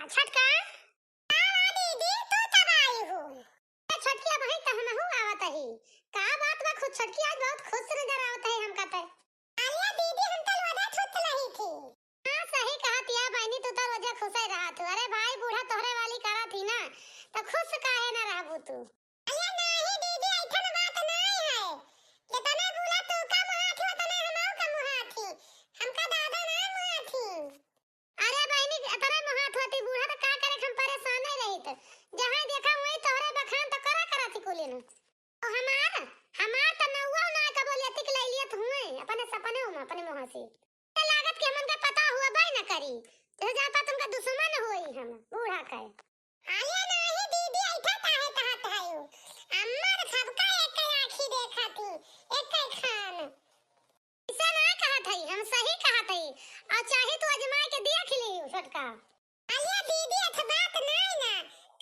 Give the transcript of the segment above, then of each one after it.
छटका दीदी तू तब आई हो। छटकी अब है त हम आवत ही का बात बा। खुद छटकी आज बहुत खुश नजर आवत है हमका त। आलिया दीदी हम कल वजह छुट रही थी। हां सही कहा तिया बहनी तू तो वजह खुश ही रहा तू। अरे भाई बूढ़ा तोहरे वाली करा थी ना तो खुश काहे ना रहबू तू। अलिया नहीं दीदी ऐठन बात नहीं है। जितने बोला तू का मुहा थी उतने हमहू का मुहा थी। हमका दादा ना मुहा थी। अरे बहनी तेरे मुहा थी बूढ़ा तो का करे हम परेशान नहीं रही त। जहां देखा वही तोहरे बखान तो करा थी कुली न। ओ हमार त नौवा ना का बोलियती के लइलियत हुए अपने सपने में अपने मुहा से। ते लागत के हमन का पता हुआ बाई ना करी। तो जाता तुमका दुश्मन होई हम बूढ़ा का। आलिया नहीं दीदी ऐठा काहे कहत हयो। अम्मर सबका एक आंखी देखा थी एक खान। इसे ना कहत हई हम सही कहत हई। और चाहे तू अजमा के देख लियो छटका। आलिया दीदी अच्छा बात नहीं ना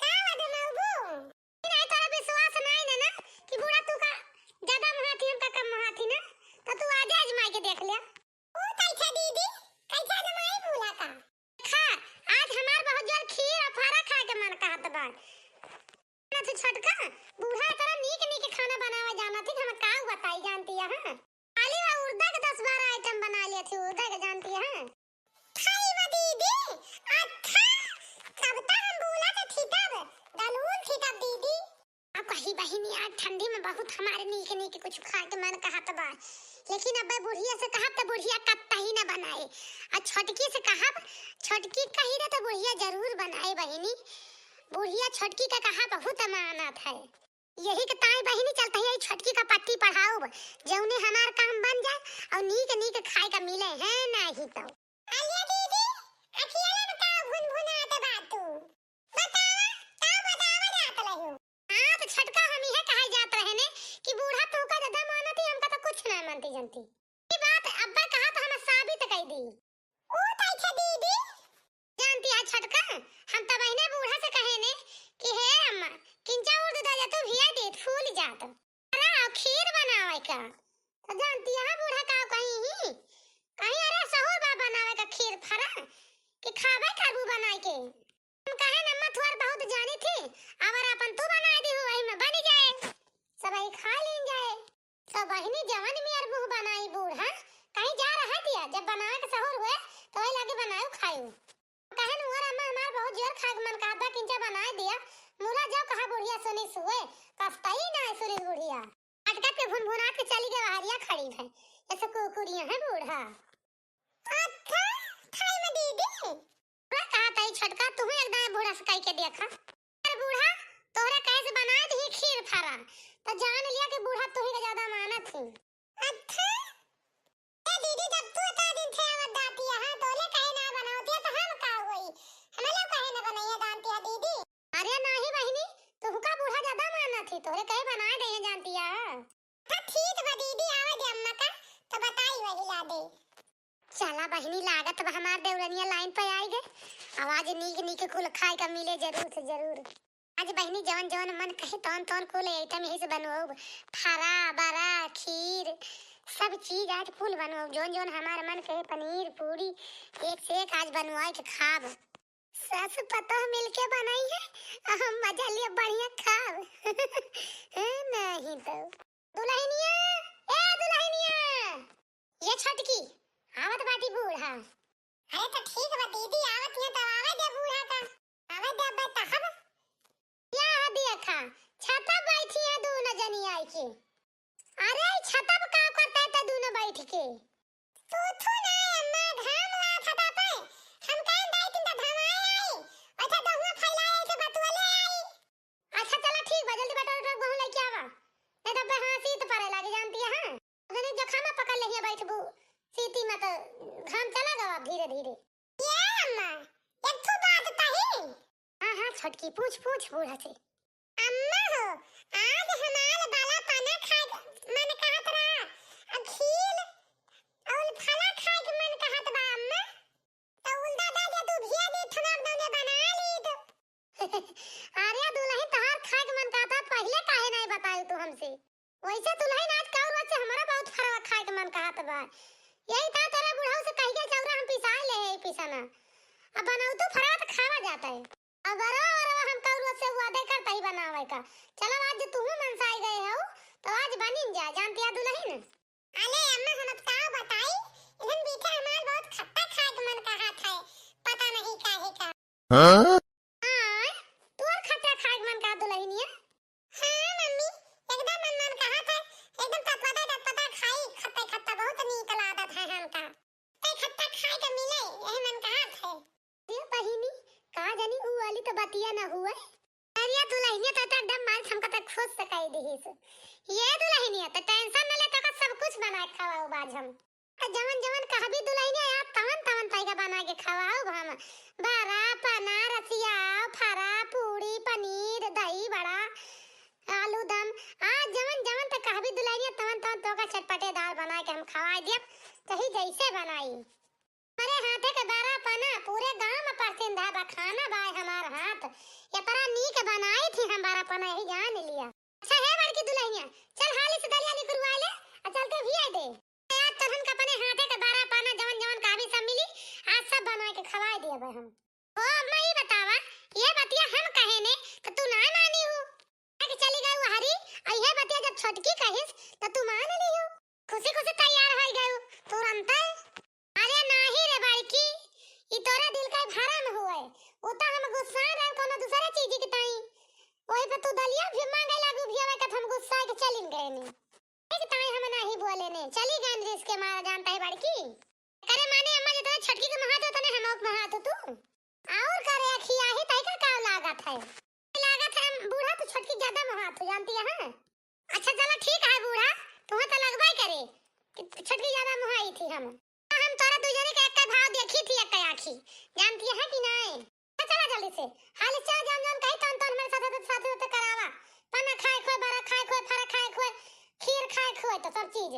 का अजमाबू। नहीं तारा विश्वास नहीं ना कि बूढ़ा तू का ज्यादा महाथी हम का कम महाथी ना तो तू आज अजमा के देख ले। ओ कैसा दीदी कैसा अजमाई बूढ़ा का। खा आज हमार बहुत जोर खीर और फारा खा के मन कहत बा। ना तू छटका बूढ़ा तेरा नीक खाना बनावा जाना थी हम का बताई जानती है हां। खाली वा उर्दा के 10-12 आइटम बना लिए थी उर्दा के जानती है हां। खाई वा दीदी अच्छा कब तक हम बोला तो थी तब दलूल थी तब दीदी। अब कही बहिनी आज ठंडी में बहुत हमारे नीक कुछ खा के मन कहत बा। लेकिन अब बुढ़िया से कहब तो बुढ़िया कत्ता ही ना बनाए। और छटकी से कहब छटकी कही ना तो बुढ़िया जरूर बनाए बहिनी। बुढ़िया छटकी का कहा बहुत अमानत है। यही के ताई बहिनी चलता है छटकी का पट्टी पढ़ाओ जौने हमार काम बन जाए और नीक खाए का मिले है नहीं तो। आलिया दीदी अकेले बताओ भुनभुनाते बात तू बतावा का बतावा जात रहो। हां तो छटका हम ही कहे जात रहे ने कि बूढ़ा तू का ज्यादा मानती हमका तो कुछ ना मानती जानती। ये बात अब्बा कहा तो हम साबित कर दी। ओ कैसे दीदी जानती है छटका हम त बहिने बूढ़ा से कहे ने कि हे अम्मा किंचा उर्द दा जा तो भिया दे फूल जात। अरे खीर बनावे का तो जानती है बूढ़ा का कहीं अरे सहोर बा बनावे का खीर फरा कि खावे काबू बनाए के। हम कहे नम्मा तुअर बहुत जानी थी अवर अपन तू बनाए दी वही में बन जाए सब ही खा लें जाए। सब बहिनी जवान में अर मुंह बनाई बूढ़ा कहीं जा रहा दिया जब बनावे के सहोर हुए तो वही लागे बनायो खायो। कहन मोर अम्मा हमार बहुत जोर खाग मन कहता किंचा बनाए दिया मुरा जाओ कहा बुढ़िया सुनी सुए कफ्ता ही ना सुनी बुढ़िया। अटका पे भुनभुना के चली गई हरिया खड़ी है ऐसे कुकुरियां है बूढ़ा। अच्छा खाई में दीदी पूरा कहा ताई छटका तू एकदम बूढ़ा से कह के देखा। अरे बूढ़ा तोहरे कैसे बनाए दी खीर फरा तो जान लिया कि बूढ़ा तू ही का ज्यादा मानत थी। अच्छा ए दीदी जब तू इतना दिन से आवत दाती है तोले कहे ना बनावती है तो हम का होई हमें लोग कहे ना बनाइए जानती है दीदी। अरे नहीं बहिनी तू का बूढ़ा ज्यादा मानत थी तोरे कहे बनाए दे जानती है। हां ठीक बा दीदी आवे दे अम्मा का तो बताई वही ला दे। चला बहिनी लागत बा हमार देवरनिया लाइन पे आई गए। आवाज नीक कुल खाए का मिले जरूर से जरूर। आज बहिनी जवन मन कहे तौन कुल आइटम यही से बनवाओ फारा बरा खीर सब चीज आज फुल बनवाओ जोन हमार मन कहे पनीर पूरी एक से एक आज बनवाए के खाब। सस पता मिलके बनाई है हम मजा लिए बढ़िया खाब नहीं तो। दुल्हनिया ए दुल्हनिया ये छटकी आवत बाटी बूढ़ा। अरे तो ठीक बा दीदी आवत है तो आवे दे बूढ़ा का आवे दे बता हम या देखा छता बैठी है दोनों जनी आई के। अरे छता पे का करता है तो दोनों बैठ के तू ना अम्मा घाम ला छता पे हम कहीं दाई तीन धाम आई अच्छा तो हुआ फैलाए से बतवले आई। अच्छा चला ठीक बा जल्दी बटोर गहूं लेके आवा नहीं तो बहासी तो परे लागे जानती है। हां जने जो खाना पकड़ ले बैठबू सीटी में तो घाम चला गवा धीरे धीरे। ये अम्मा एक तो बात कही। हां छटकी पूछ बूढ़ा से। अम्मा हो आज हमार बाला पाना खा मन कहत रहा खीर और फला खाए के मन कहत बा अम्मा तो उल्टा दा तू भिया दे थनर दने बना ली तो। अरे दुल्हन तहार खाए के मन कहता पहले काहे नहीं बताई तू हमसे। वैसे दुल्हन आज कौर से हमारा बहुत फरवा खाए के मन कहत बा यही था तेरे बुढ़ाऊ से कह के चौरा हम पिसा ले है पिसाना अब बनाऊ तो फरा तो खावा जाता है। अगर और हम कौरो से वादे करता ही बनावे का। चलो आज तू मनसाई गए हो तो आज बनिन जा जानती है दुल्हन। अरे अम्मा हम का बताई इधर बीते हमार बहुत खट्टा खाए के मन कहा था पता नहीं काहे का। हां तू और खट्टा खाए के मन का दुल्हनिया। हां मम्मी एकदम मन कहा था एकदम तत्पता खाई खट्टा खट्टा बहुत नीक लागत है हमका। ते खट्टा खाए के मिले यही मन कहा था। ये बहिनी का जानी उ वाली तो बतिया ना हुआ। अरे दुल्हनिया तो एकदम माल हमका तक खुश सकाई देहिस। ये दुल्हनिया तो टेंशन न ले तो सब कुछ बना के खवाओ बाज हम। जवन जवन कहबी दुल्हनिया यार तवन तवन तैगा बना के खवाओ हम। बारा पना रसिया फरा पूड़ी पनीर दही बड़ा आलू दम आज जवन जवन तक कहबी दुल्हनिया तवन तवन तो का चटपटेदार बना के हम खवाई दियब कहीं जैसे बनाई। अरे हाथे के बारा पना पूरे गांव में परसिंदा बा खाना बाय हमार हाथ ये तरह नीक बनाई थी हम बारा पना ही जान लिया। अच्छा है बड़की दुल्हनिया चल हाली से दलिया निकलवा ले और चल के भी आ दे। आज तो हम अपने हाथे के बारा पना जवन जवन का भी सब मिली आज सब बना के खवा दिए बे हम। ओ अम्मा ही बतावा ये बतिया हम कहे ने तो तू ना मानी हो कि चली गई हरी और ये बतिया जब छोटकी कहिस तो तू मान ली हो खुशी खुशी तैयार हो गई तुरंत। अरे नाही रे बड़की ई तोरा दिल का भरम हुए ओ तो हम गुस्सा रे कोनो दूसरे चीज की ताई ओही पे तू दलिया भी मांगे लागू भी आवे का हम गुस्सा के चलिन गए नी एक ताई हम नहीं बोले ने चली गए रिस के मारा जानता है बड़की करे माने अम्मा जितना छटकी के महात होता ने हम महात तू और करे खिया ही तई का लागत है बूढ़ा तो छटकी ज्यादा महात जानती है। हां अच्छा चलो ठीक है बूढ़ा तुम्हें तो लगवाई करे छटकी ज्यादा मुहाई थी हम तोरा दुजने का एक भाव देखी थी एक आंखी जानती है कि नहीं। चला जल्दी से हाल चल जाम जाम कहीं तन तन हमारे साथ होते करावा पना खाए खोए बरा खाए खोए फरा खाए खोए खीर खाए खोए तो सब चीज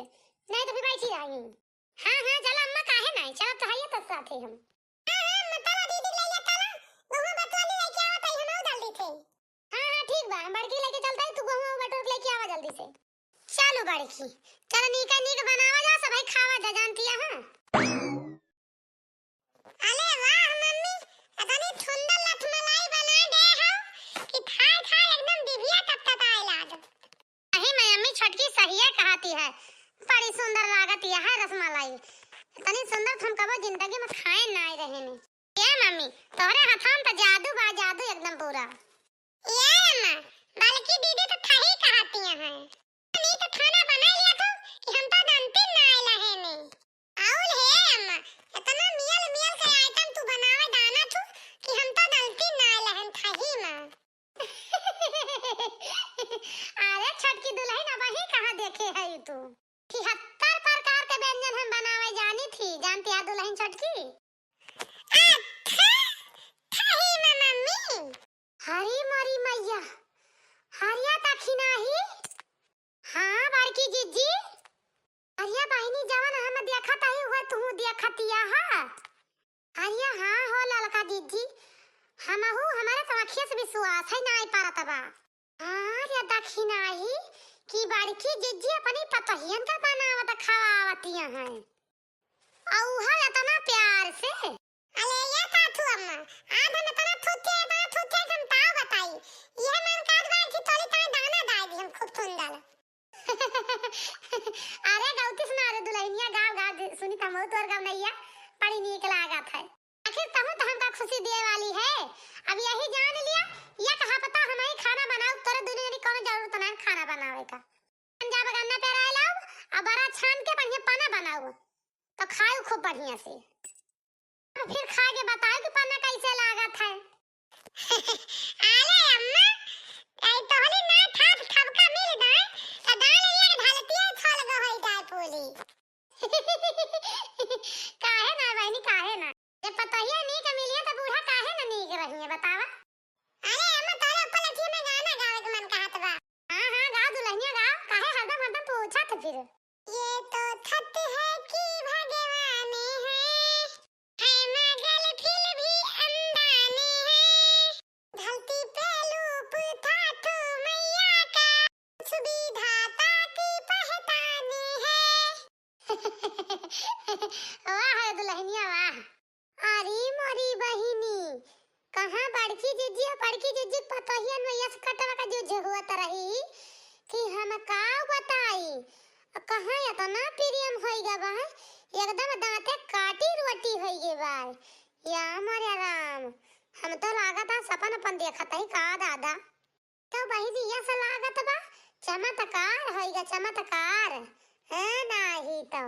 नहीं तो फिर बैठी रही। हां हां चल अम्मा काहे नहीं चल तो है तो साथ ही हम। हां हां मतला दीदी ले जाता ना गहू बटोली लेके आवत है हम जल्दी से। हां हां ठीक बा हम बड़की लेके चलता है तू गहू बटोर लेके आवा जल्दी से। चलो बड़की चल नीका नीक बनावा जा सब खावा जा जानती है। हां अरे वाह मम्मी अतनी सुंदर लठमलाई बना दे हो कि खाए खाए एकदम दिव्या टपटपाए लाग। अही मैं अम्मी छोटकी सही है कहती है बड़ी सुंदर लागत है रसमलाई इतनी सुंदर हम कबो जिंदगी में खाए ना रहे ने। ये मम्मी तोरे हाथों में तो जादू बा जादू एकदम पूरा। ये अम्मा बल्कि दीदी तो ठही कहती हैं नहीं तो खाना बना लिया तो कि हम तो जानते ना लहे ने आउल है अम्मा इतना मियल मियल के आइटम तू बनावे दाना तू कि हम तो गलती ना लहन ठही में। अरे छटकी दुल्हन अब ही कहां देखे है तू 73 प्रकार के व्यंजन हम बनावे जानी थी जानती है दुल्हन छटकी। अच्छा ठही में मम्मी हरी मरी मैया हरिया तखी नाही। हां बड़की जीजी अरिया बहिनी जवन हम देखत आई हुआ तू देखतिया हां अरिया हां हो ललका जीजी हमहु हमारे तो आंखियों से विश्वास है नहीं पारत बा। अरे दक्षिणा ही कि बड़की जीजी अपनी पतहियन का बनावत खवावतिया हैं औहा इतना प्यार से। अरे ये काथू अम्मा आज हम इतना थुथे हम ताव बताई ये मन काज बार की तोली ता दाना डाल दी हम खूब सुंदर। अरे गौती सुना रे दुल्हनिया गाव गाव सुनी त बहुत और गाव नैया बड़ी नीक लागत है आखिर तहु तो हमका खुशी दे वाली है। अब यही जान लिया ये कहा पता हम ही खाना बनाओ तोरे दुनिया की कोनो जरूरत ना खाना बनावे का पंजाब गन्ना पे रह लाओ अब बड़ा छान के बढ़िया पाना बनाओ तो खाओ खूब बढ़िया से फिर खा के बताओ कि पाना कैसे लागत है। अरे अम्मा आई तोहली ना ठाठ ठबका मिल गए तो दाल ये ढलतिया छल गई जाए पूरी। काहे ना बहनी काहे ना ये पतहिया नी के मिलिए तो बूढ़ा काहे ना नीक रही है बतावा। अरे अम्मा तोरे ऊपर लठी में गाना गावे के मन कहत बा। हां हां गा दुल्हनिया गा काहे हरदम हरदम पूछत फिर। ये तो छत है कि भगवान है मगर फिर भी अंदाने है धरती पे लूप था तो मैया का सुविधाता की पहचान है। वाह दुल्हनिया वाह अरे मोरी बहिनी बड़की जीजी पतोहियन में यस कटवा का जो हुआ रही कि हम का बताई कहां या तो ना प्रियम होई गा बा एकदम दांते काटी रोटी होई गे बा या मोरे राम हम तो लागत सपन अपन देखत है का दादा तो बहिनी यस लागत बा चमत्कार होई गा चमत्कार है नाही तो